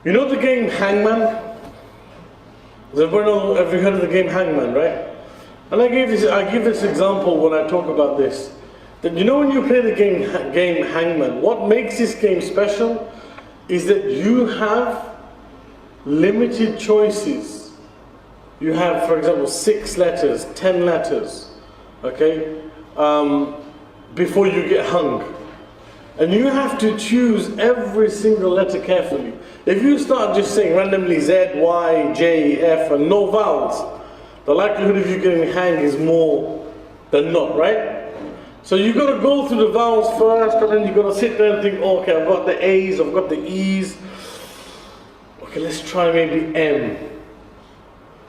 You know the game Hangman? Have you heard of the game Hangman, right? And I give this example when I talk about this. That you know when you play the game Hangman, what makes this game special is that you have limited choices. You have, for example, 6 letters, 10 letters, okay, before you get hung. And you have to choose every single letter carefully. If you start just saying randomly Z, Y, J, F, and no vowels, the likelihood of you getting hanged is more than not, right? So you've got to go through the vowels first, and then you've got to sit there and think, oh, okay, I've got the A's, I've got the E's. Okay, let's try maybe M.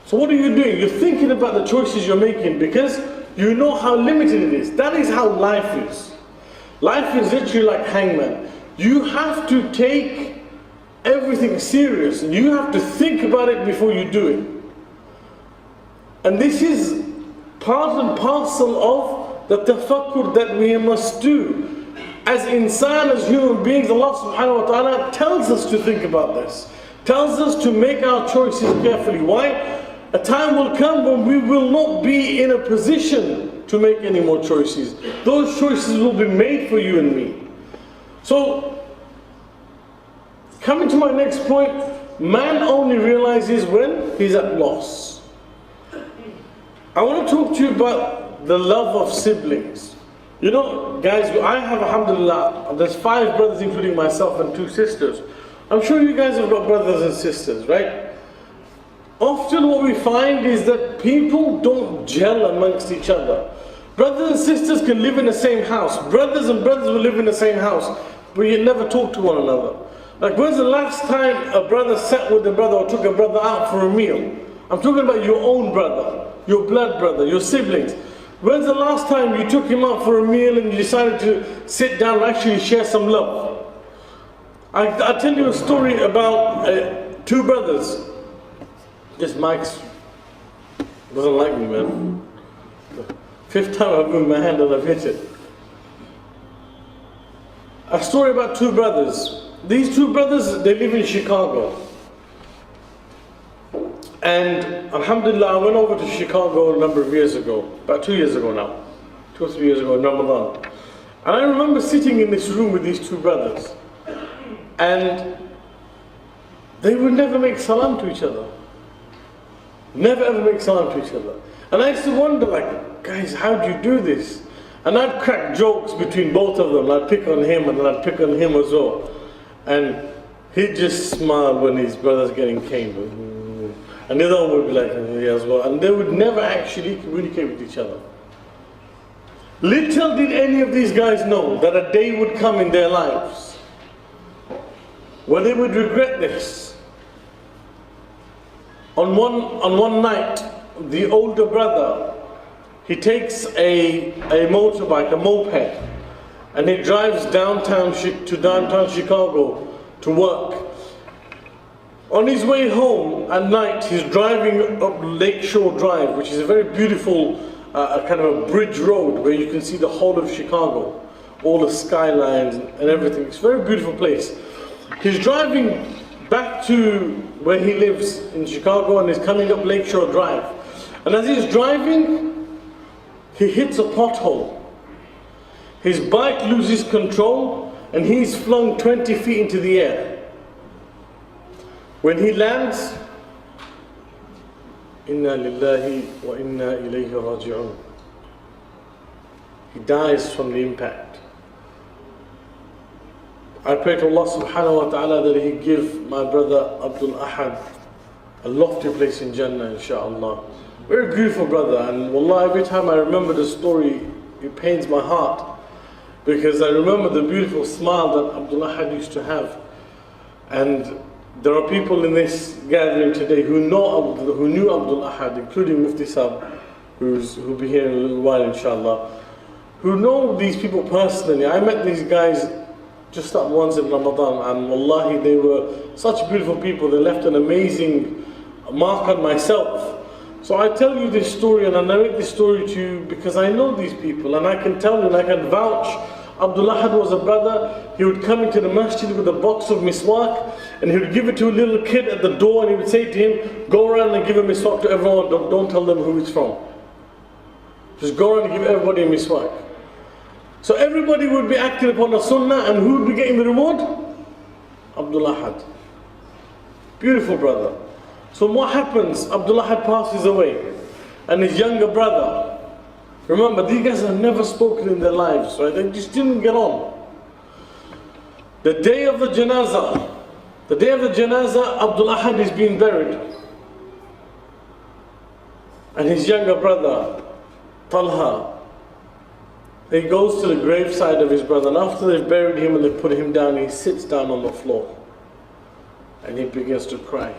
So what are you doing? You're thinking about the choices you're making because you know how limited it is. That is how life is. Life is literally like Hangman. You have to take everything serious and you have to think about it before you do it. And this is part and parcel of the tafakkur that we must do. As insan, as human beings, Allah subhanahu wa ta'ala tells us to think about this. Tells us to make our choices carefully. Why? A time will come when we will not be in a position to make any more choices. Those choices will be made for you and me. So, coming to my next point, man only realizes when he's at loss. I want to talk to you about the love of siblings. You know, guys, I have, alhamdulillah, there's 5 brothers including myself and 2 sisters. I'm sure you guys have got brothers and sisters, right? Often what we find is that people don't gel amongst each other. Brothers and sisters can live in the same house. Brothers and brothers will live in the same house, but you never talk to one another. Like, when's the last time a brother sat with a brother or took a brother out for a meal? I'm talking about your own brother, your blood brother, your siblings. When's the last time you took him out for a meal and you decided to sit down and actually share some love? I'll tell you a story about 2 brothers. This Mike doesn't like me, man. 5th time I've moved my hand and I've hit it. A story about 2 brothers. These 2 brothers, they live in Chicago. And alhamdulillah, I went over to Chicago a number of years ago, about 2 years ago now, 2 or 3 years ago in Ramadan. And I remember sitting in this room with these 2 brothers. And they would never make salam to each other. Never ever make salam to each other. And I used to wonder, like, guys, how do you do this? And I'd crack jokes between both of them. I'd pick on him and then I'd pick on him as well. And he'd just smile when his brother's getting caned. And the other one would be like, yeah, as well. And they would never actually communicate with each other. Little did any of these guys know that a day would come in their lives where they would regret this. On one night, the older brother, he takes a motorbike, a moped, and he drives downtown Chicago to work. On his way home at night, he's driving up Lakeshore Drive, which is a very beautiful kind of a bridge road where you can see the whole of Chicago, all the skylines and everything. It's a very beautiful place. He's driving back to where he lives in Chicago and he's coming up Lakeshore Drive. And as he's driving, he hits a pothole. His bike loses control and he's flung 20 feet into the air. When he lands, Inna lillahi wa inna ilayhi raji'un. He dies from the impact. I pray to Allah subhanahu wa ta'ala that He give my brother Abdul Ahad a lofty place in Jannah, inshaAllah. Very beautiful brother, and wallah, every time I remember the story, it pains my heart. Because I remember the beautiful smile that Abdul Ahad used to have. And there are people in this gathering today who knew Abdul Ahad, including Mufti Sahib, who'll be here in a little while, inshallah, who know these people personally. I met these guys just that once in Ramadan, and wallahi, they were such beautiful people. They left an amazing mark on myself. So I tell you this story, and I narrate this story to you because I know these people, and I can tell you and I can vouch. Abdul Ahad was a brother. He would come into the masjid with a box of miswak, and he would give it to a little kid at the door, and he would say to him, go around and give a miswak to everyone, don't tell them who it's from. Just go around and give everybody a miswak. So everybody would be acting upon the sunnah, and who would be getting the reward? Abdul Ahad. Beautiful brother. So what happens? Abdul Ahad passes away, and his younger brother, remember these guys have never spoken in their lives, right? They just didn't get on. The day of the janazah, Abdul Ahad is being buried, and his younger brother Talha, he goes to the graveside of his brother, and after they've buried him and they put him down, he sits down on the floor and he begins to cry.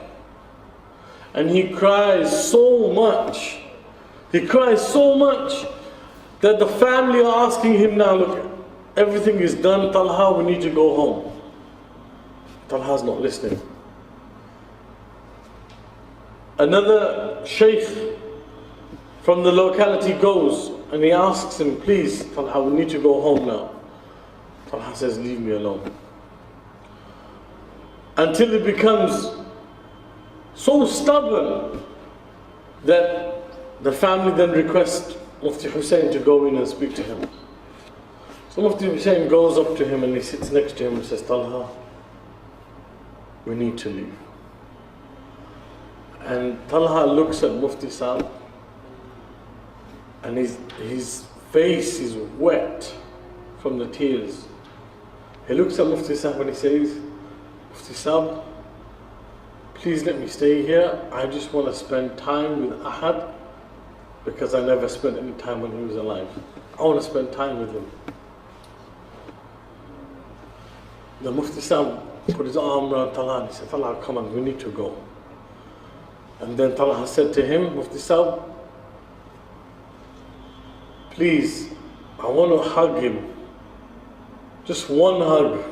And he cries so much, that the family are asking him now, look, everything is done, Talha, we need to go home. Talha's not listening. Another sheikh from the locality goes and he asks him, please, Talha, we need to go home now. Talha says, leave me alone. Until it becomes so stubborn that the family then requests Mufti Hussain to go in and speak to him. So Mufti Hussain goes up to him and he sits next to him and says, Talha, we need to leave. And Talha looks at Mufti Sahib, and his face is wet from the tears. He looks at Mufti Sahib and he says, Mufti Sahib, please let me stay here. I just want to spend time with Ahad, because I never spent any time when he was alive. I want to spend time with him. The Mufti Sahib put his arm around Talha and he said, Talha, come on, we need to go. And then Talha said to him, Mufti Sahib, please, I want to hug him. Just one hug.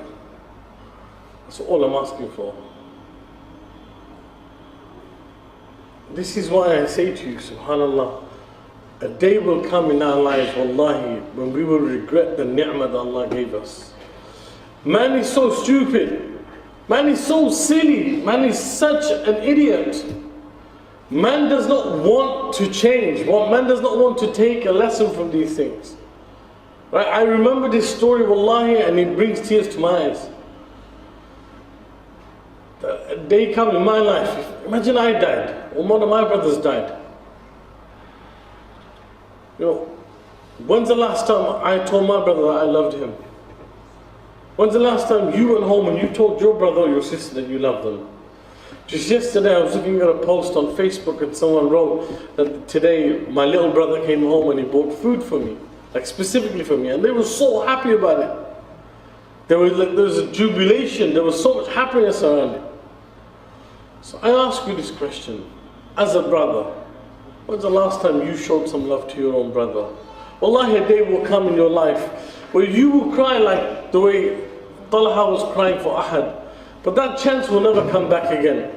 That's all I'm asking for. This is why I say to you, subhanallah, a day will come in our lives, wallahi, when we will regret the ni'mah that Allah gave us. Man is so stupid. Man is so silly. Man is such an idiot. Man does not want to change. Man does not want to take a lesson from these things. Right? I remember this story, wallahi, and it brings tears to my eyes. A day come in my life, imagine I died, or one of my brothers died. You know, when's the last time I told my brother that I loved him? When's the last time you went home and you told your brother or your sister that you loved them? Just yesterday I was looking at a post on Facebook and someone wrote that today my little brother came home and he bought food for me, like specifically for me, and they were so happy about it. There was a jubilation, there was so much happiness around it. So I ask you this question, as a brother, when's the last time you showed some love to your own brother? Wallahi, a day will come in your life where you will cry like the way Talha was crying for Ahad, but that chance will never come back again.